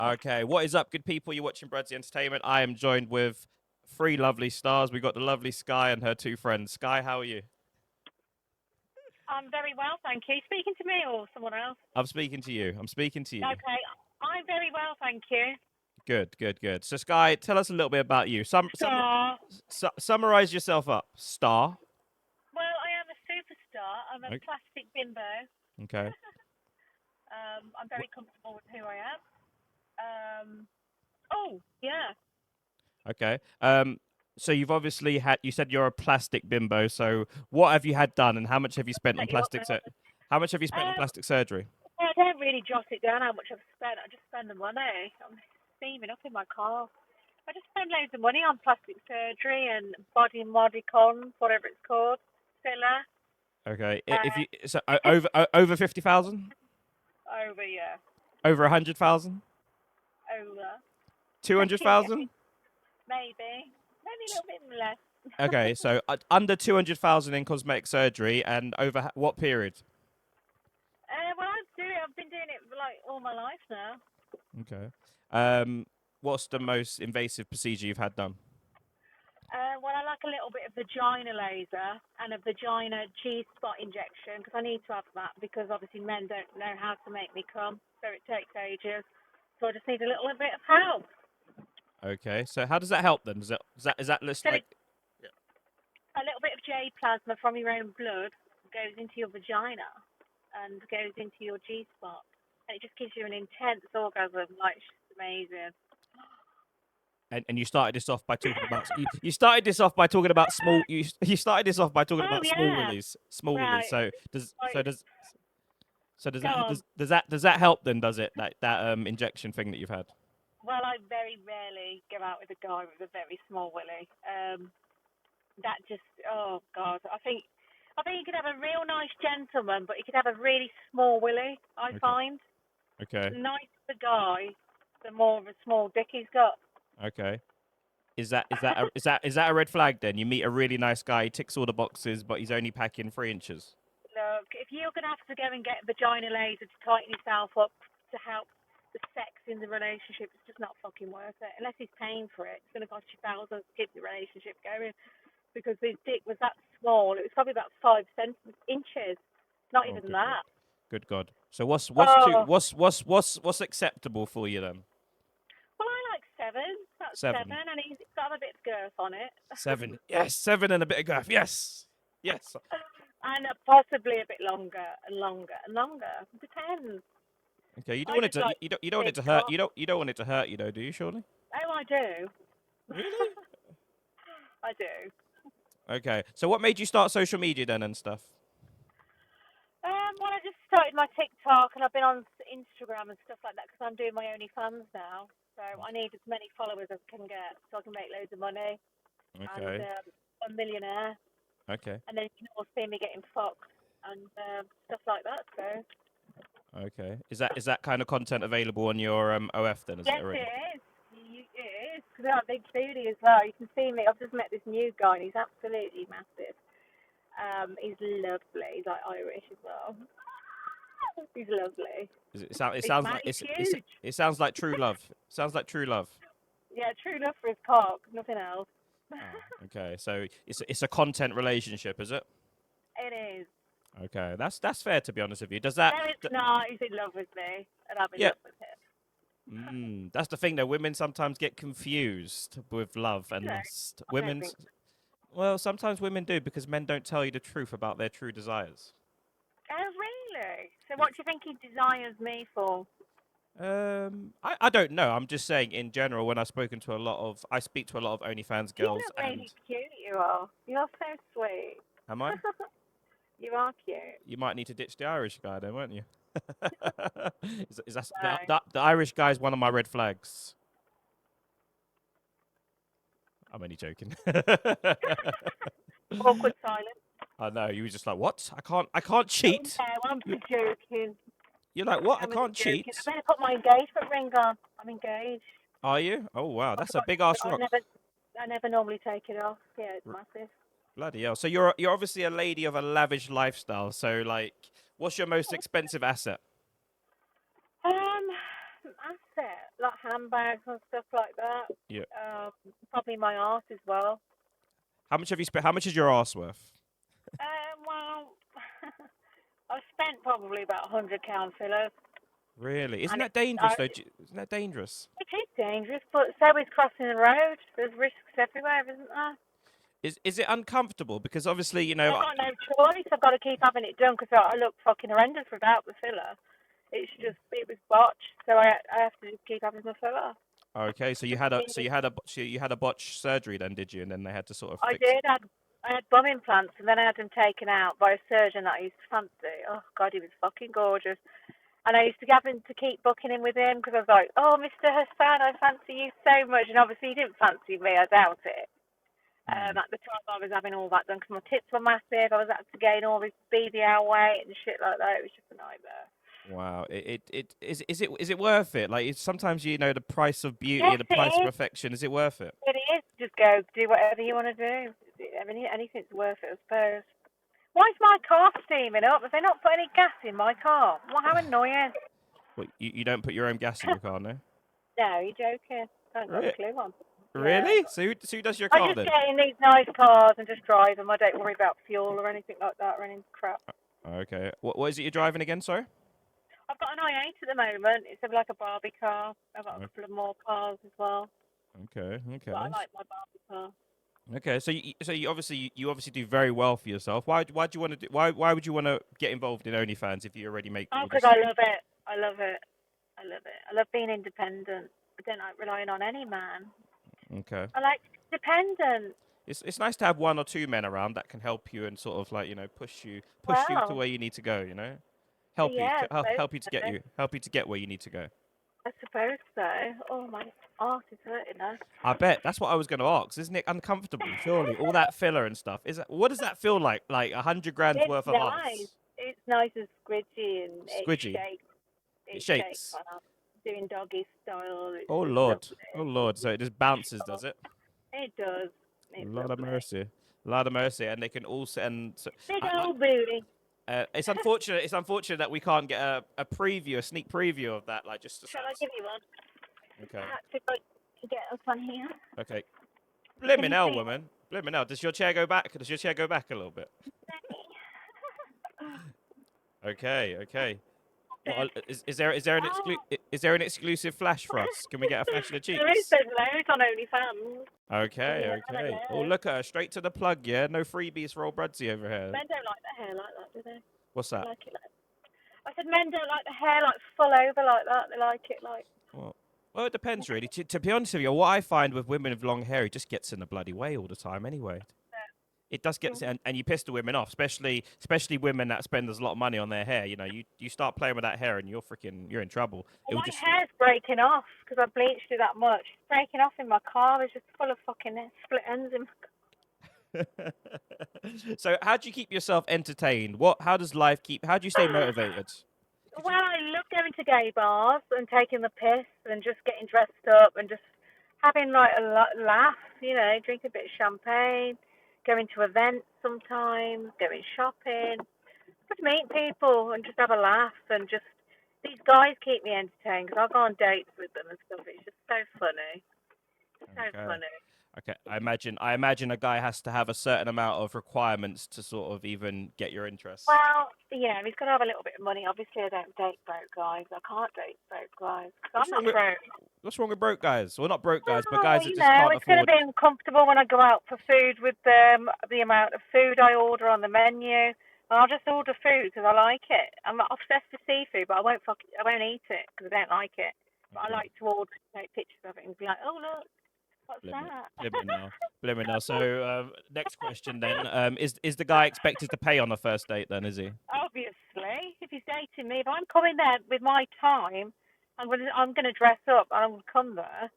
Okay, what is up, good people? You're watching Brad's Entertainment. I am joined with three lovely stars. We've got the lovely Sky and her two friends. Sky, how are you? I'm very well, thank you. Speaking to me or someone else? I'm speaking to you. I'm speaking to you. Okay, I'm very well, thank you. Good, good, good. So, Sky, tell us a little bit about you. Star. Summarize yourself up. Star. Well, I am a superstar. I'm a Okay. plastic bimbo. Okay. I'm very comfortable with who I am. Oh, yeah. Okay. So you've obviously had. You said you're a plastic bimbo. So what have you had done, and how much have you spent on Set you up plastic? there. How much have you spent on Um, plastic surgery? I don't really jot it down how much I've spent. I just spend the money. I'm steaming up in my car. I just spend loads of money on plastic surgery and body modicons, whatever it's called, filler. Okay. If Uh, you over 50,000, over, yeah. over 100,000, Over. 200,000. Maybe. Maybe a little bit less. Okay, so under 200,000 in cosmetic surgery, and over what period? Well, I've been doing it for like all my life now. Okay. What's the most invasive procedure you've had done? Well, I like a little bit of vagina laser and a vagina G-spot injection because I need to have that because obviously men don't know how to make me come, so it takes ages. So I just need a little bit of help. Okay, so how does that help then? Is that list So like? a little bit of J plasma from your own blood goes into your vagina and goes into your G-spot, and it just gives you an intense orgasm. Like, it's just amazing. And you started this off by talking about you started this off by talking about small you started this off by talking Oh about yeah, small willies. right. So does so Like, does so does go that on. does that help then? Does it that injection thing that you've had? Well, I very rarely go out with a guy with a very small willy. That just, oh God, I think you could have a real nice gentleman, but you could have a really small willy. I Okay, find okay, the nicer the guy, the more of a small dick he's got. okay. Is that a red flag then? You meet a really nice guy, he ticks all the boxes, but he's only packing 3 inches. Look, if you're gonna have to go and get a vagina laser to tighten yourself up to help the sex in the relationship, it's just not fucking worth it. Unless he's paying for it, it's gonna cost you thousands to keep the relationship going. Because his dick was that small. It was probably about 5 inches. Not Oh, even good God, that. good God. So Oh, what's acceptable for you then? well, I like seven. That's Seven. seven, and he's got a bit of girth on it. 7. Yes, 7 and a bit of girth. Yes. Yes. And possibly a bit longer and longer and longer. Depends. Okay, you don't I want it just to like you don't want it big to hurt. cock. You don't want it to hurt you though, do you, surely? Oh, I do. Really? I do. Okay. So what made you start social media then and stuff? Well, I just started my TikTok, and I've been on Instagram and stuff like that because I'm doing my OnlyFans now. So I need as many followers as I can get so I can make loads of money. And Okay. I'm a millionaire. Okay. And then you can all see me getting fucked and stuff like that. So Okay. Is that kind of content available on your OF then, is it yes, already? it is. It is because I'm a big foodie as well. You can see me. I've just met this new guy, and he's absolutely massive. He's lovely. He's like Irish as well. He's lovely. It He's sounds mad. like He's huge. it sounds like true love. Sounds like true love. Yeah, true love for his cock. Nothing else. Oh, okay. So it's a content relationship, is it? It is. Okay. That's fair to be honest with you. Does No, that it's not. He's in love with me, and I'm in yeah, love with him. that's the thing though. Women sometimes get confused with love and No, lust. I don't think. Well, sometimes women do because men don't tell you the truth about their true desires. Oh, really? So what do you think he desires me for? I don't know. I'm just saying in general. When I speak to a lot of OnlyFans You girls, look and really cute, you are. You're so sweet. am I? You are cute. You might need to ditch the Irish guy then, won't you? Is that No. the Irish guy is one of my red flags. I'm only joking. Awkward silence. I know you were just like, what? I can't Oh, cheat. no, I'm just joking. You're like, what? I I'm just can't joking. I cheat. better put my engagement ring on. I'm engaged. Are you? Oh wow, I that's a forgot big to put ass it. rock. I never normally take it off. Yeah, it's R- massive. Bloody hell. So you're obviously a lady of a lavish lifestyle. So like, what's your most expensive asset? Um, asset. like handbags and stuff like that. Yeah. Probably my art as well. How much have you spent? How much is your arse worth? Well, I've spent probably about £100 on fillers. Really? Isn't And that dangerous though? Isn't that dangerous? it is dangerous, but so is crossing the road. There's risks everywhere, isn't there? Is it uncomfortable? Because obviously, you I've know. got no choice. I've got to keep having it done because I look fucking horrendous without the filler. It was botched, so I have to just keep having the filler. Okay, so you had a botched surgery then, did you? And then they had to sort of I fix it. did. I had bum implants, and then I had them taken out by a surgeon that I used to fancy. Oh God, he was fucking gorgeous. And I used to have him to keep booking in with him because I was like, "Oh, Mr. Hassan, I fancy you so much." And obviously, he didn't fancy me. I doubt it. At the time, I was having all that done because my tits were massive. I was had to gain all this BBL weight and shit like that. It was just a nightmare. Wow. Is it worth it? Like sometimes you know the price of beauty Yes, and the it price of is. perfection. Is it worth it? It is. Just go do whatever you want to do. I mean, anything's worth it, I suppose. Why is my car steaming up? Have they not put any gas in my car? Well, how annoying. What, you don't put your own gas in your car, no? No, you're joking. I haven't got a clue on. Really? Yeah. So who does your I car just then? get in these nice cars and just drive them. I don't worry about fuel or anything like that or any crap. Okay. What is it you're driving again? Sorry. I've got an i8 at the moment. It's like a Barbie car. I've got a couple of more cars as well. Okay. But I like my Barbie car. Okay. So you obviously do very well for yourself. Why do you want to do? Why would you want to get involved in OnlyFans if you already make? Oh, all because this? I love it. I love it. I love it. I love being independent. I don't like relying on any man. Okay. I like dependent. It's nice to have one or two men around that can help you and sort of like push you to Well, where you need to go. yeah, I Help you to get where you need to go. suppose so. Oh, my arse is hurting now. I bet that's what I was going to ask. Isn't it uncomfortable? Surely all that filler and stuff. What does that feel like? Like 100 grand's It's worth of nice. arse. It's nice and squidgy and it Squidgy. shakes. It Shakes shakes. when I'm doing doggy style. It's Oh just lord. lovely. Oh lord. So it just bounces, does it? It does. It's Lord of lovely. mercy. Lord of mercy. And they can also and so, Big old booty. it's unfortunate. It's unfortunate that we can't get a sneak preview of that. Like just. Shall I give you one? Okay. If I can get up on here. Okay. Can you Blimmin' hell, see woman. Blimmin' hell. Does your chair go back? Does your chair go back a little bit? Okay. Okay. Well, is there an exclusive flash for us? Can we get a flash of the cheeks? There's loads on OnlyFans. Okay. Okay. Oh, look at her. Straight to the plug. Yeah. No freebies for old Brudsy over here. Men don't like their hair like that, do they? What's that? They like it like. I said men don't like the hair like full over like that. They like it like. Well, it depends really. To be honest with you, what I find with women with long hair, it just gets in the bloody way all the time. Anyway, it does get, and you piss the women off, especially women that spend a lot of money on their hair. You start playing with that hair, and you're in trouble. Well, my hair's breaking off because I bleached it that much. It's breaking off in my car. It's just full of fucking split ends in my car. So, how do you keep yourself entertained? How do you stay motivated? Well, I love going to gay bars and taking the piss and just getting dressed up and just having like a laugh, drink a bit of champagne, going to events sometimes, going shopping, just meet people and just have a laugh and just, these guys keep me entertained because I go on dates with them and stuff. It's just so funny. It's so funny. Okay, I imagine a guy has to have a certain amount of requirements to sort of even get your interest. Well, yeah, he's got to have a little bit of money. Obviously, I don't date broke guys. I can't date broke guys. I'm not broke. What's wrong with broke guys? Well, not broke guys, but guys that just can't afford. It's going to be uncomfortable when I go out for food with them, the amount of food I order on the menu. And I'll just order food because I like it. I'm not obsessed with seafood, but I won't eat it because I don't like it. But I like to order, take pictures of it and be like, oh, look. What's that? Blimmin' now. So, next question then. Is the guy expected to pay on the first date then, is he? Obviously. If he's dating me, if I'm coming there with my time, I'm gonna dress up and I'm gonna come there.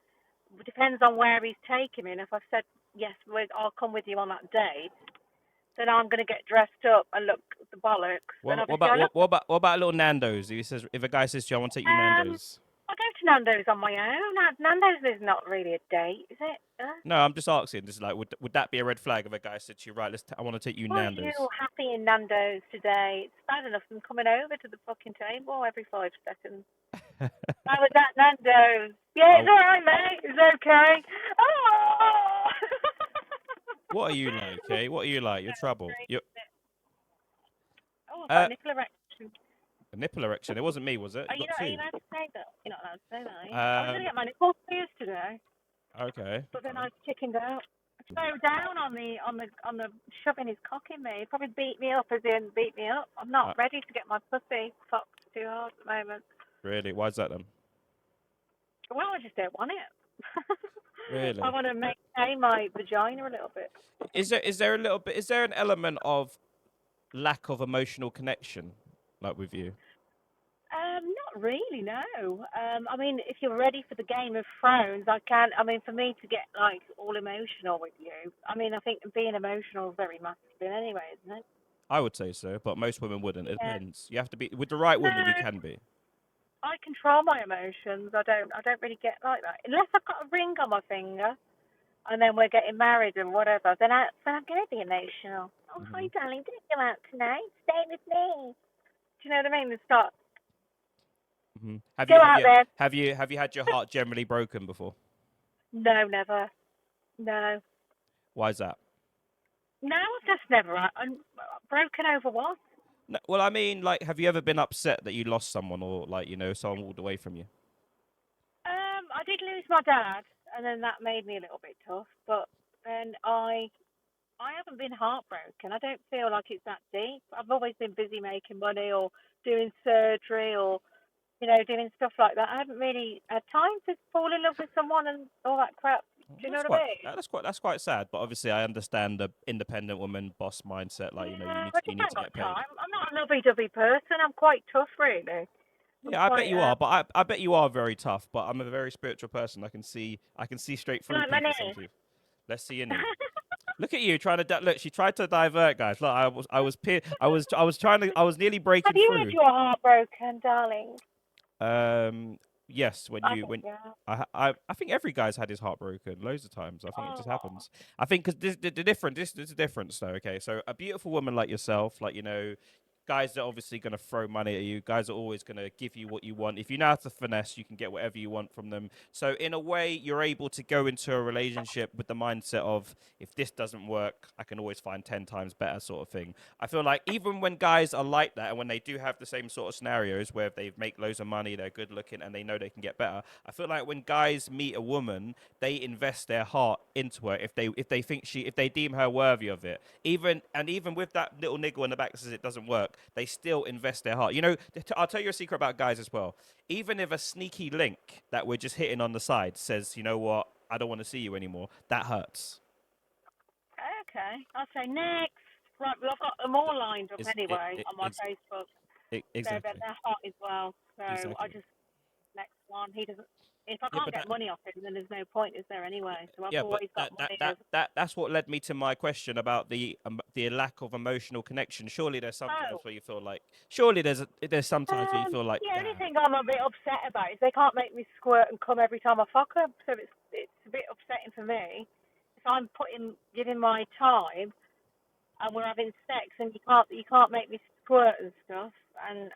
It depends on where he's taking me. And if I've said, yes, I'll come with you on that date, then I'm gonna get dressed up and look the bollocks. What about a little Nando's? If a guy says to you, I want to take you Nando's. I I go to Nando's on my own. Nando's is not really a date, is it? No, I'm just asking. This is like, would that be a red flag if a guy said to you, right, I want to take you Why are you Nando's? happy in Nando's today? It's bad enough them coming over to the fucking table every 5 seconds. How was that Nando's? Yeah, it's Oh, alright, mate. It's okay. Oh! what are you like, eh? What are you like? You're trouble. You're Oh, I've got uh, a nipple erection. a nipple erection. It wasn't me, was it? You got Are you two. allowed to say that? You're not allowed to say that, are you? I was going to Um. get my nipples pierced today, Okay. but then I chickened out. I slowed down on the shoving his cock in me. He probably beat me up as in beat me up. I'm not Uh, ready to get my pussy fucked too hard at the moment. really? Why is that then? Well, I just don't want it. I Really? want to maintain my vagina a little bit. Is there a little bit? Is there an element of lack of emotional connection, like with you? Not really, no. I mean, if you're ready for the Game of Thrones, I can. I mean, for me to get like all emotional with you, I mean, I think being emotional is very masculine anyway, isn't it? I would say so, but most women wouldn't. It Yeah. depends. You have to be with the right No, woman. You can be. I control my emotions. I don't. I don't really get like that unless I've got a ring on my finger, and then we're getting married and whatever. Then I'm gonna be emotional. Oh, Hmm. hi, darling. Didn't go out tonight. Stay with me. Do you know what I mean? And start Hmm. Have go you have out you there. have you had your heart generally broken before? No, never. No. Why is that? No, I've just never. I'm broken over what? No, well, I mean, like, have you ever been upset that you lost someone, or like, someone walked away from you? I did lose my dad, and then that made me a little bit tough. But then I haven't been heartbroken. I don't feel like it's that deep. I've always been busy making money or doing surgery or doing stuff like that. I haven't really had time to fall in love with someone and all that crap. Do you know That's what I quite mean? that's quite sad. But obviously, I understand the independent woman boss mindset. Like, Yeah, I you just need haven't to got get paid. time. I'm not a lovey-dovey person. I'm quite tough, really. I'm Yeah, I bet quite you are. But I bet you are very tough. But I'm a very spiritual person. I can see straight through like my people. Some knee. people. Let's see your knee. Look at you trying to look. She tried to divert, guys. Look, I was trying to. I was nearly Have breaking you had through. your heart broken, darling? Yes, when I you think when yeah. I think every guy's had his heart broken loads of times. I think it just Oh, happens. I think because this is the difference though. Okay, so a beautiful woman like yourself, like guys that are obviously going to throw money at you. Guys are always going to give you what you want. If you know how to finesse, you can get whatever you want from them. So in a way, you're able to go into a relationship with the mindset of if this doesn't work, I can always find 10 times better sort of thing. I feel like even when guys are like that and when they do have the same sort of scenarios where they make loads of money, they're good looking and they know they can get better. I feel like when guys meet a woman, they invest their heart into her if they deem her worthy of it. Even with that little niggle in the back that says it doesn't work, they still invest their heart. I'll tell you a secret about guys as well. Even if a sneaky link that we're just hitting on the side says, you know what, I don't want to see you anymore, that hurts. okay. I'll say next. Right, well, I've got them all lined up Is it, anyway it, on my Facebook. So exactly, they're hot as well. So I exactly. just next one. He doesn't. If I Yeah, can't but get money off him, then there's no point, is there anyway? So I've yeah, but always got money. that's what led me to my question about the lack of emotional connection. Surely there's sometimes Oh, where you feel like, surely there's sometimes where you feel like, the only damn. thing I'm a bit upset about is they can't make me squirt and come every time I fuck them. So it's a bit upsetting for me. If I'm giving my time and we're having sex and you can't make me squirt and stuff, and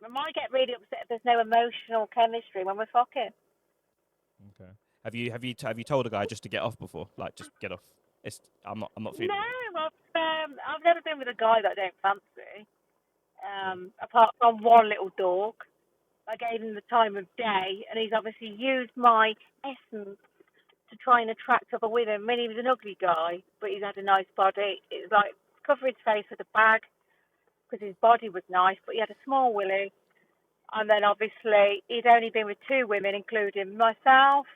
I might get really upset if there's no emotional chemistry when we're fucking. Okay. Have you told a guy just to get off before? Like, just get off. I'm not feeling No, it. I've never been with a guy that I don't fancy. Okay. Apart from one little dog, I gave him the time of day, and he's obviously used my essence to try and attract other women. I mean, he was an ugly guy, but he's had a nice body. It was like cover his face with a bag because his body was nice, but he had a small willy. And then obviously he'd only been with 2 women, including myself.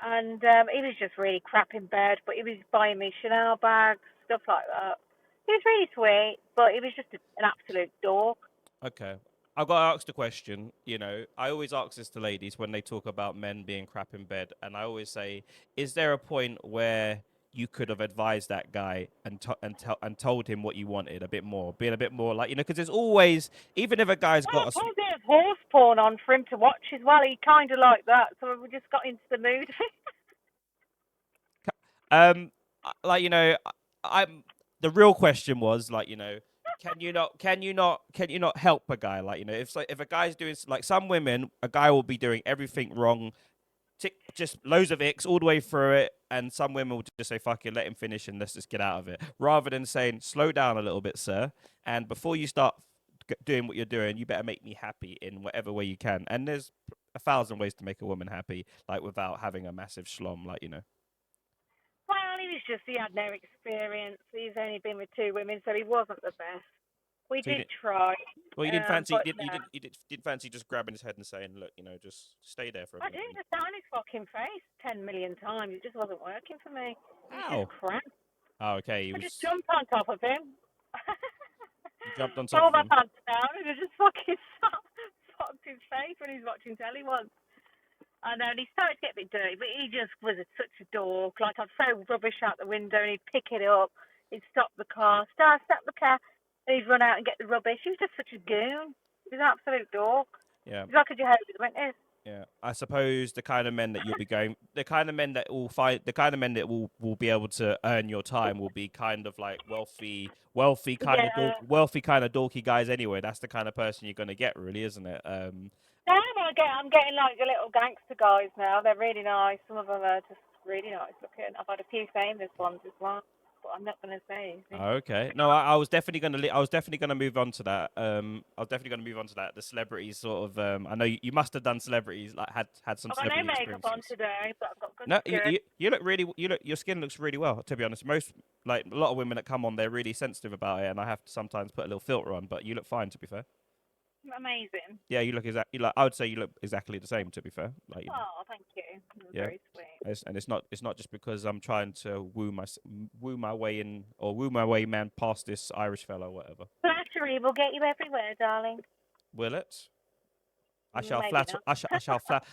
And he was just really crap in bed, but he was buying me Chanel bags, stuff like that. He was really sweet, but he was just an absolute dork. Okay. I've got to ask the question. I always ask this to ladies when they talk about men being crap in bed, and I always say, is there a point where you could have advised that guy and told him what you wanted a bit more, being a bit more like, because there's always, even if a guy's Oh, got a, positive. horse porn on for him to watch as well. He kind of liked that, so we just got into the mood. Like I'm the real question was like can you not help a guy, like if a guy's doing like some women, a guy will be doing everything wrong, just loads of icks all the way through it, and some women will just say fuck it, let him finish and let's just get out of it, rather than saying slow down a little bit, sir, and before you start doing what you're doing, you better make me happy in whatever way you can. And there's 1,000 ways to make a woman happy, like without having a massive schlom, Well, he had no experience. He's only been with 2 women, so he wasn't the best. We So you did didn't, try, well, you didn't fancy, but no. didn't fancy just grabbing his head and saying, look, just stay there for a I bit. did just down his fucking face 10 million times. It just wasn't working for me. It was just Ow. crap. Oh, okay. I just jumped on top of him. You jumped on top Pulled of my him. pants down and I just fucking fucked his face when he was watching telly once. I know, and he started to get a bit dirty, but he just was such a dork. Like, I'd throw rubbish out the window and he'd pick it up. He'd stop the car. Stop the car. And he'd run out and get the rubbish. He was just such a goon. He was an absolute dork. Yeah. He's like a Jehovah's Witness. Yeah, I suppose the kind of men that you'll be going, the kind of men that will find, the kind of men that will be able to earn your time will be kind of like Yeah. wealthy kind of dorky guys. Anyway, that's the kind of person you're gonna get, really, isn't it? Now I'm getting like the little gangster guys now. They're really nice. Some of them are just really nice looking. I've had a few famous ones as well, but I'm not going to say anything. Okay. No, I was definitely gonna, I was definitely gonna move on to that. I was definitely gonna move on to that. The celebrities, sort of. I know you must have done celebrities, like had some I've got no celebrity makeup on experiences. today, but I've got good No, skin. you look really, your skin looks really well. To be honest, most like a lot of women that come on, they're really sensitive about it, and I have to sometimes put a little filter on. But you look fine, to be fair. Amazing. Yeah, you look exactly like, I would say you look exactly the same. To be fair, like Oh, thank you. You're yeah, very sweet. and it's not just because I'm trying to woo my way in, or woo my way man past this Irish fellow, or whatever. Flattery will get you everywhere, darling. Will it? Maybe not.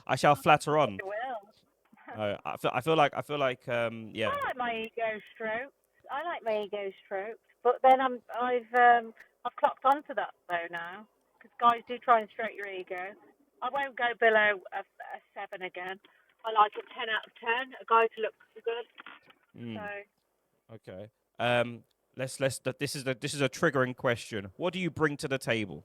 I shall flatter on. It will. I feel like yeah. I like my ego strokes. I like my ego strokes, but then I've clocked onto that though now, because guys do try and stroke your ego. I won't go below a 7 again. I like a 10 out of 10. A guy to look good. Mm, So okay. Let's this is a triggering question. What do you bring to the table?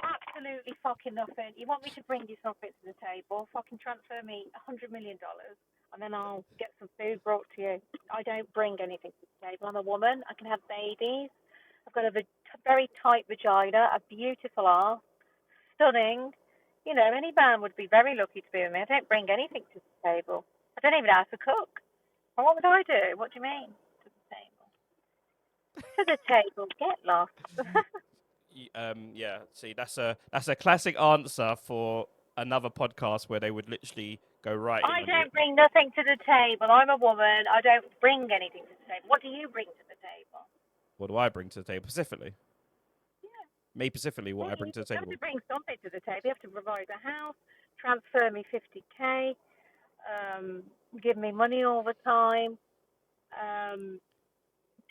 absolutely fucking nothing. You want me to bring you something to the table? Fucking transfer me $100 million, and then I'll get some food brought to you. I don't bring anything to the table. I'm a woman. I can have babies. I've got a very tight vagina, a beautiful ass, stunning. You know, any man would be very lucky to be with me. I don't bring anything to the table. I don't even know how to cook. Well, what would I do? What do you mean? To the table. To the table. Get lost. Yeah. See, that's a classic answer for another podcast where they would literally go right in I on you. don't bring nothing to the table. I'm a woman. I don't bring anything to the table. What do you bring to the table? What do I bring to the table specifically? Yeah. Me specifically, what I bring to the You have table. to bring something to the table. You have to provide a house, transfer me 50K, give me money all the time, um,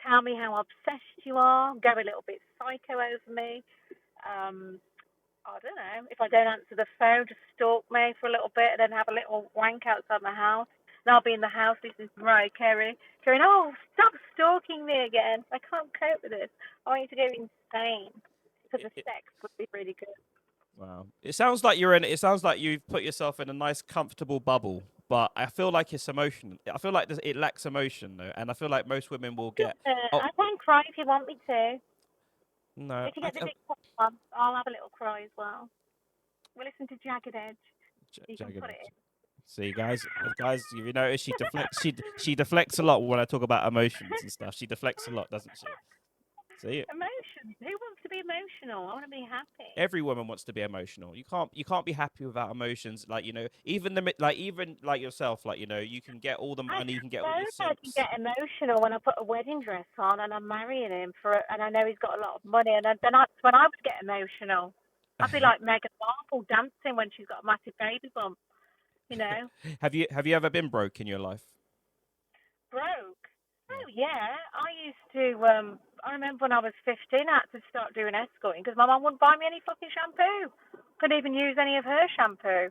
tell me how obsessed you are, go a little bit psycho over me. I don't know. If I don't answer the phone, just stalk me for a little bit and then have a little wank outside my house. And I'll be in the house listening to Mariah Carey, going, oh, stop stalking me again. I can't cope with this. I want you to go insane. Because the sex would be really good. Wow. It sounds like you're in. It sounds like you've put yourself in a nice, comfortable bubble. But I feel like it's emotion. I feel like it lacks emotion though, and I feel like most women will get. Oh I can cry if you want me to. no, If you get the big pop on, I'll have a little cry as well. We'll listen to Jagged Edge. You can put it in. See, guys, you notice she deflects. She deflects a lot when I talk about emotions and stuff. She deflects a lot, doesn't she? See, Emotions. Who wants to be emotional? I want to be happy. every woman wants to be emotional. You can't be happy without emotions. Like even even like yourself. Like you can get all the money, you can get all the I can sex. get emotional when I put a wedding dress on and I'm marrying him and I know he's got a lot of money, and then when I would get emotional. I'd be like Meghan Markle dancing when she's got a massive baby bump. You know, Have you ever been broke in your life? broke. Oh yeah, I used to. I remember when I was 15, I had to start doing escorting because my mum wouldn't buy me any fucking shampoo Couldn't even use any of her shampoo.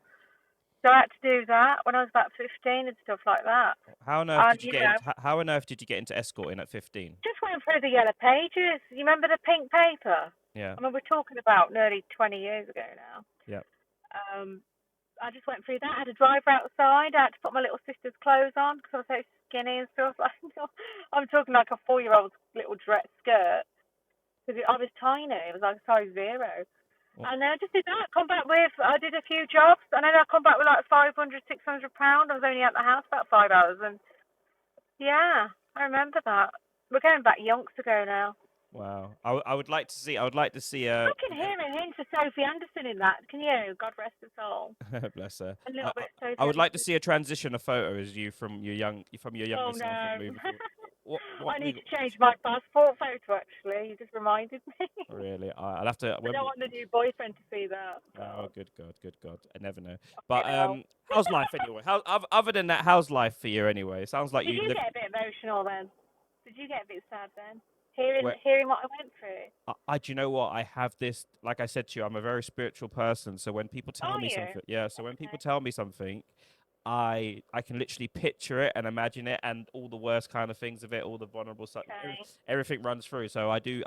So I had to do that when I was about 15 and stuff like that. How on earth And, did you get into, how on earth did you get into escorting at 15? just went through the yellow pages. You remember the pink paper? Yeah. I mean, we're talking about nearly 20 years ago now. Yeah. I just went through that. I had a driver outside. I had to put my little sister's clothes on because I was so skinny and stuff. I'm talking like a 4-year-old little dress skirt because I was tiny. It was like a size 0. And then I just did that. I did a few jobs, and then I come back with like 500, 600 pounds. I was only at the house about 5 hours, and yeah, I remember that. We're going back yonks ago now. Wow. I would like to see. I would like to see. I can hear a hint of Sophie Anderson in that. Can you? God rest her soul. Bless her. A little bit Sophie I would like to Anderson. see a transition of photo as you from your younger Oh self and no. moving forward. What I need to change my passport photo. Actually, you just reminded me. really? I'll have to. I don't want the new boyfriend to see that. Oh, good God! I never know. Fucking But hell. how's life anyway? Other than that, how's life for you anyway? It sounds like Did you live. get a bit emotional then? Did you get a bit sad then? Where, Hearing what I went through. do you know what? I have this. Like I said to you, I'm a very spiritual person. So when people tell Are me you? something, yeah. So when people Okay. tell me something, I can literally picture it and imagine it and all the worst kind of things of it, all the vulnerable stuff. Okay. Everything runs through. So I do.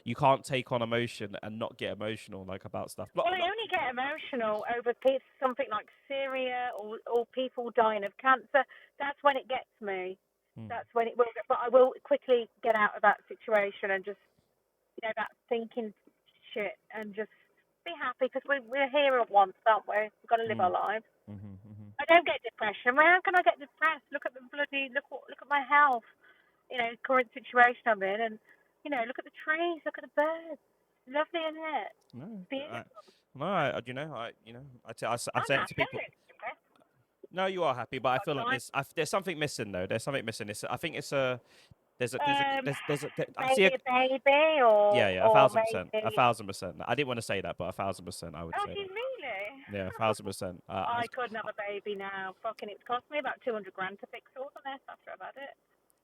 You can't take on emotion and not get emotional like about stuff. Well, I only get emotional over something like Syria or people dying of cancer. That's when it gets me. That's when it will. But I will quickly get out of that situation and just, that thinking shit and just be happy because we're here at once, aren't we? We've got to live our lives. I don't get depression. Well, how can I get depressed? Look at the look at my health. Current situation I'm in, and look at the trees, look at the birds. Lovely, isn't it? No, Beautiful. I I'm say it to happy. people. No, you are happy, but I feel like Right. there's something missing though. There's something missing. I think it's a I see Maybe a baby or yeah, or 1,000%, maybe. 1,000%. I didn't want to say that, but 1,000% I would Oh, say do you that. really? Yeah, 1,000%. I couldn't have a baby now. Fucking, it's cost me about 200 grand to fix all the mess after I've had it.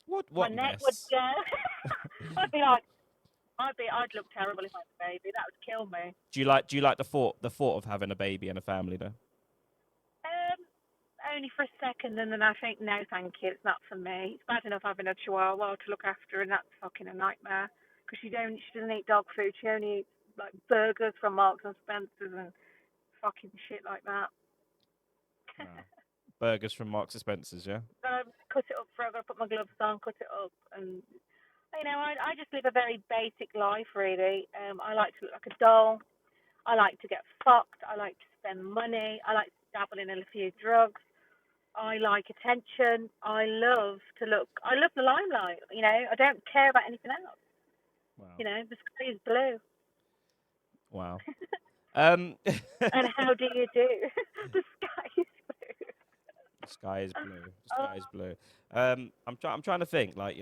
My What neck would mess? go. I'd be like, I'd look terrible if I had a baby. That would kill me. Do you like the thought of having a baby and a family though? Um, Only for a second, and then I think, no, thank you. It's not for me. It's bad enough having a chihuahua to look after, and that's fucking a nightmare. Because she doesn't eat dog food. She only eats like burgers from Marks and Spencers and fucking shit like that. Wow. Burgers from Marks and Spencers, yeah. Cut it up for her. I put my gloves on, cut it up, and I just live a very basic life, really. I like to look like a doll. I like to get fucked. I like to spend money. I like to dabble in a few drugs. I like attention. I love the limelight. I don't care about anything else. Wow. The sky is blue. Wow. And how do you do? The sky is blue. The sky is blue. The sky is blue. I'm trying to think. Like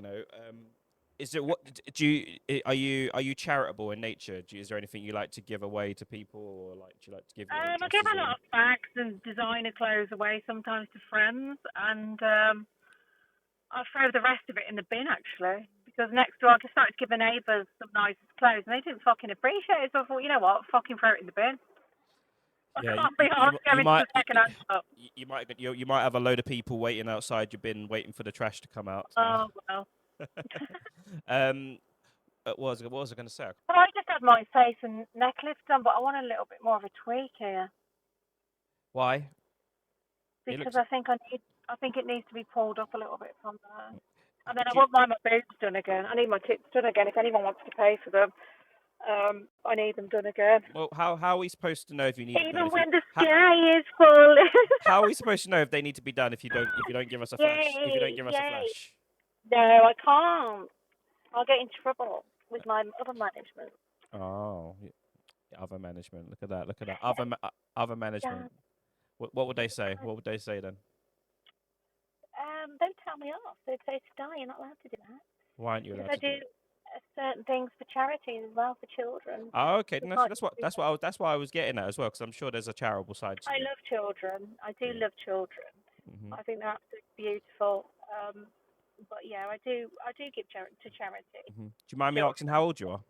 is it what do you are you charitable in nature? Is there anything you like to give away to people, or like do you like to give your I interests give a in? lot of bags and designer clothes away sometimes to friends, and I throw the rest of it in the bin actually. Because next door I just started giving neighbours some nice clothes, and they didn't fucking appreciate it. So I thought, you know what, fucking throw it in the bin. I Yeah, can't be asked you going to might the second-hand shop. you might have a load of people waiting outside your bin, waiting for the trash to come out. Oh well. um, what was I going to say? Well, I just had my face and neck lift done, but I want a little bit more of a tweak here Why? because I think it needs to be pulled up a little bit from there. And then I Do you- want my boobs done again. I need my tits done again. If anyone wants to pay for them, I need them done again. Well, how are we supposed to know if you need it done? Even when the sky is full. How are we supposed to know if they need to be done if you don't give us a flash? If you don't give us a flash. No, I can't. I'll get in trouble with my other management. Oh, other management. Look at that. Look at that. Other management. What would they say? What would they say then? Don't tell me off. They'd say, Sky, you're not allowed to do that. Why aren't you allowed Because to I do do it? certain things for charities as well, for children. Oh, okay. You No, can't that's what I was getting at as well, because I'm sure there's a charitable side to I it. love children. I do Yeah. love children. I think they're absolutely beautiful. But yeah, I do give to charity. Do you mind me asking how old you are?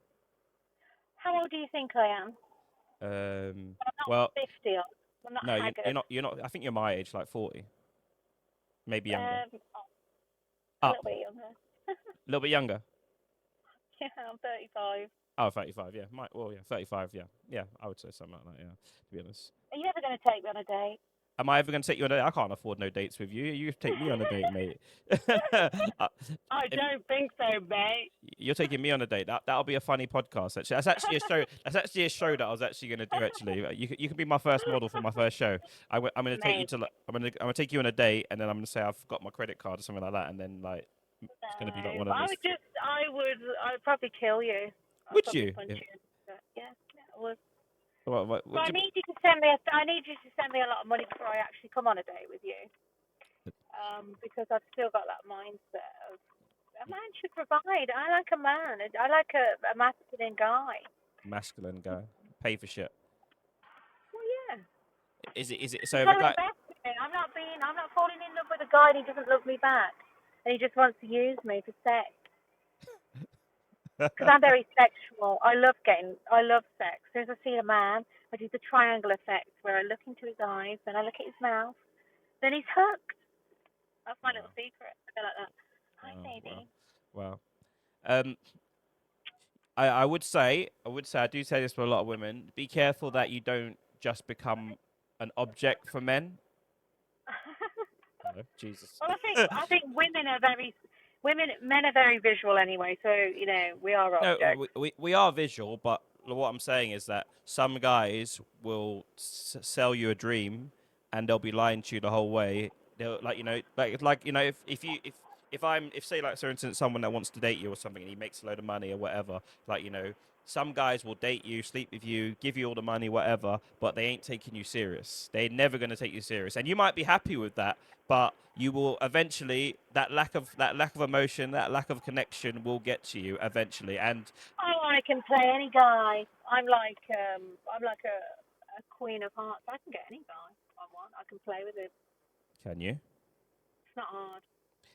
How old do you think I am? I'm not Well, 50. I'm not no, haggard. you're not. I think you're my age, like 40, maybe younger. A Up, little bit younger. a little bit younger. Yeah, I'm 35. Oh, 35, yeah. Well, yeah, 35, yeah. Yeah, I would say something like that, yeah, to be honest. Are you ever going to take me on a date? Am I ever going to take you on a date? I can't afford no dates with you. You take me on a date, mate. Uh, I if don't think so, mate. you're taking me on a date, that'll be a funny podcast. Actually, that's actually a show. That's actually a show that I was actually going to do. Actually, you can be my first model for my first show. I'm going to take you Mate, to. I'm going to take you on a date, and then I'm going to say I've got my credit card or something like that, and then like it's going to be like one no. of those. I'd probably kill you. I'd Would probably you? punch you. But yeah, I would. So Would you? I need you to send me a lot of money before I actually come on a date with you. Because I've still got that mindset of a man should provide. I like a man. I like a masculine guy. Masculine guy, pay for shit. Well, yeah. Is it so You've if a got to guy? invest in it. I'm not falling in love with a guy and he doesn't love me back. And he just wants to use me for sex. Because I'm very sexual. I love sex. As soon as I see a man, I do the triangle effect where I look into his eyes, then I look at his mouth, then he's hooked. That's my little Wow, secret. I go like that. Hi, wow, wow, baby. wow. Um, I would say, I do say this for a lot of women. Be careful that you don't just become an object for men. Hello, Jesus. Well, I think men are very visual anyway. So we are No, objects. we are visual, but what I'm saying is that some guys will sell you a dream, and they'll be lying to you the whole way. They'll if say like for instance someone that wants to date you or something and he makes a load of money or whatever, some guys will date you, sleep with you, give you all the money, whatever, but they ain't taking you serious. They're never going to take you serious, and you might be happy with that, but you will eventually that lack of emotion, that lack of connection will get to you eventually. And Oh, I can play any guy. I'm like a queen of hearts. I can get any guy I want. I can play with him. can you? It's not hard.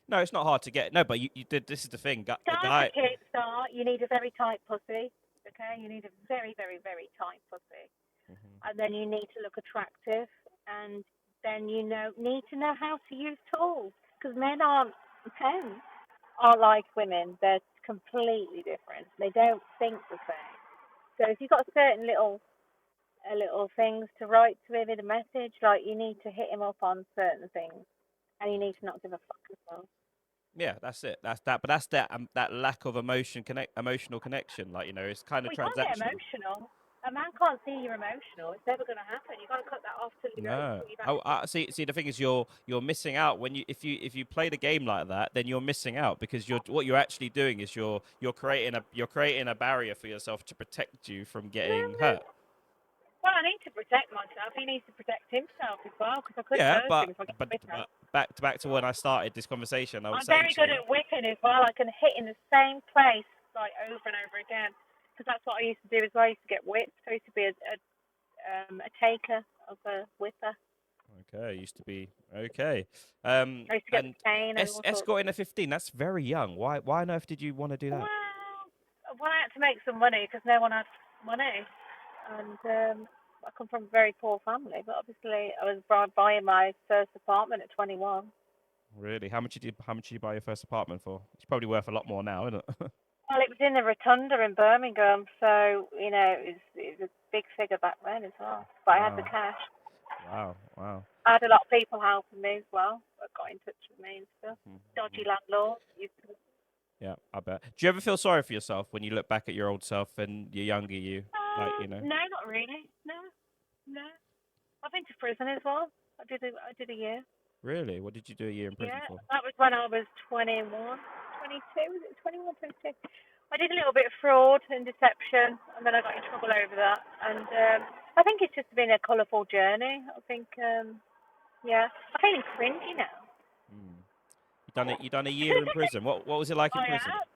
No, it's not hard to get. No, but you did. This is the thing. A Start to guy. kickstart, you need a very tight pussy. Okay, you need a very, very, very tight pussy, Mhm. and then you need to look attractive, and then need to know how to use tools because men aren't like women. They're completely different. They don't think the same. So if you've got certain little things to write to him in a message, like you need to hit him up on certain things, and you need to not give a fuck as well. Yeah, that's it. That's that. But that's that lack of emotional connection. It's kind of Well, you can't get transactional. emotional. A man can't see you're emotional. It's never going to happen. You've got to cut that off till you know No. till you've Oh, actually. see. The thing is, you're missing out when if you play the game like that, then you're missing out because what you're actually doing is you're creating a barrier for yourself to protect you from No, getting no. hurt. Well, I need to protect myself. He needs to protect himself as well because I could Yeah, hurt but him if I get but, with her. but back to when I started this conversation, I was I'm saying very to good you. at whipping as well. I can hit in the same place like over and over again because that's what I used to do as well. I used to get whipped. I used to be a taker of a whipper. Okay, used to be okay. I used to get the And cane and all sorts. escorting a 15, that's very young. Why on earth did you want to do that? Well, I had to make some money because no one had money, and I come from a very poor family. But obviously, I was buying my first apartment at 21. Really? How much did you buy your first apartment for? It's probably worth a lot more now, isn't it? Well, it was in the Rotunda in Birmingham, so it was a big figure back then as well. But I had the Wow. cash. Wow. Wow. I had a lot of people helping me as well that got in touch with me and stuff. Mhm, Dodgy mhm. landlords. Yeah, I bet. Do you ever feel sorry for yourself when you look back at your old self and your younger you? No, not really. No, no. I've been to prison as well. I did a year. Really? What did you do a year in prison Yeah, for? that was when I was 21, 22. Was it 21, 22? I did a little bit of fraud and deception, and then I got in trouble over that. And I think it's just been a colourful journey. I think, yeah, I'm feeling cringy now. Hmm. You done a year in prison. What was it like in I prison? am.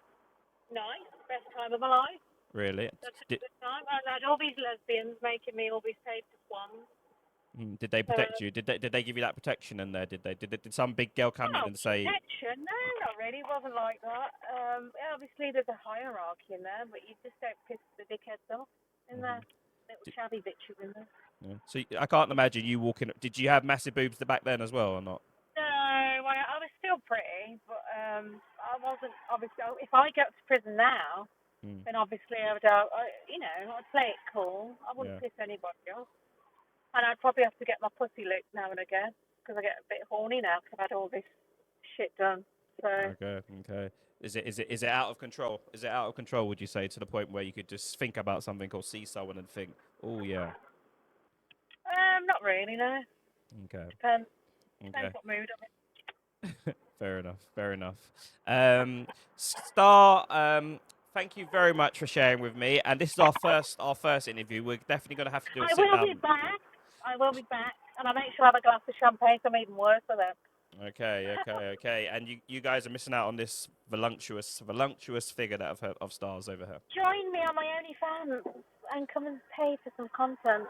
Nice. Best time of my life. Really? That's a Did good time. I had all these lesbians making me all these taped to swans. did they protect Uh, you? Did they give you that protection in there? Did some big girl come in Oh, and say, protection? No, not really. It wasn't like that. Obviously, there's a hierarchy in there, but you just don't piss the dickheads off in hmm there. Little shabby bitchy women. Yeah. So I can't imagine you walking. Did you have massive boobs back then as well, or not? No, I was still pretty, but I wasn't. Obviously, if I go to prison now, Mm. then obviously I'd play it cool. I wouldn't Yeah. piss anybody off, and I'd probably have to get my pussy licked now and again because I get a bit horny now because I've had all this shit done. So Okay. Okay. Is it out of control? Is it out of control? Would you say to the point where you could just think about something or see someone and think, oh yeah. not really. No, Okay. depends. Okay. Depends what mood I'm in. Fair enough. Fair enough. Star. Thank you very much for sharing with me. And this is our first interview. We're definitely gonna have to do a I sit will be down. back. I will be back, and I'll make sure I have a glass of champagne so I'm even worse for them. Okay, okay, okay. And you guys are missing out on this voluptuous figure that I've heard of Stars over here. Join me on my OnlyFans and come and pay for some content.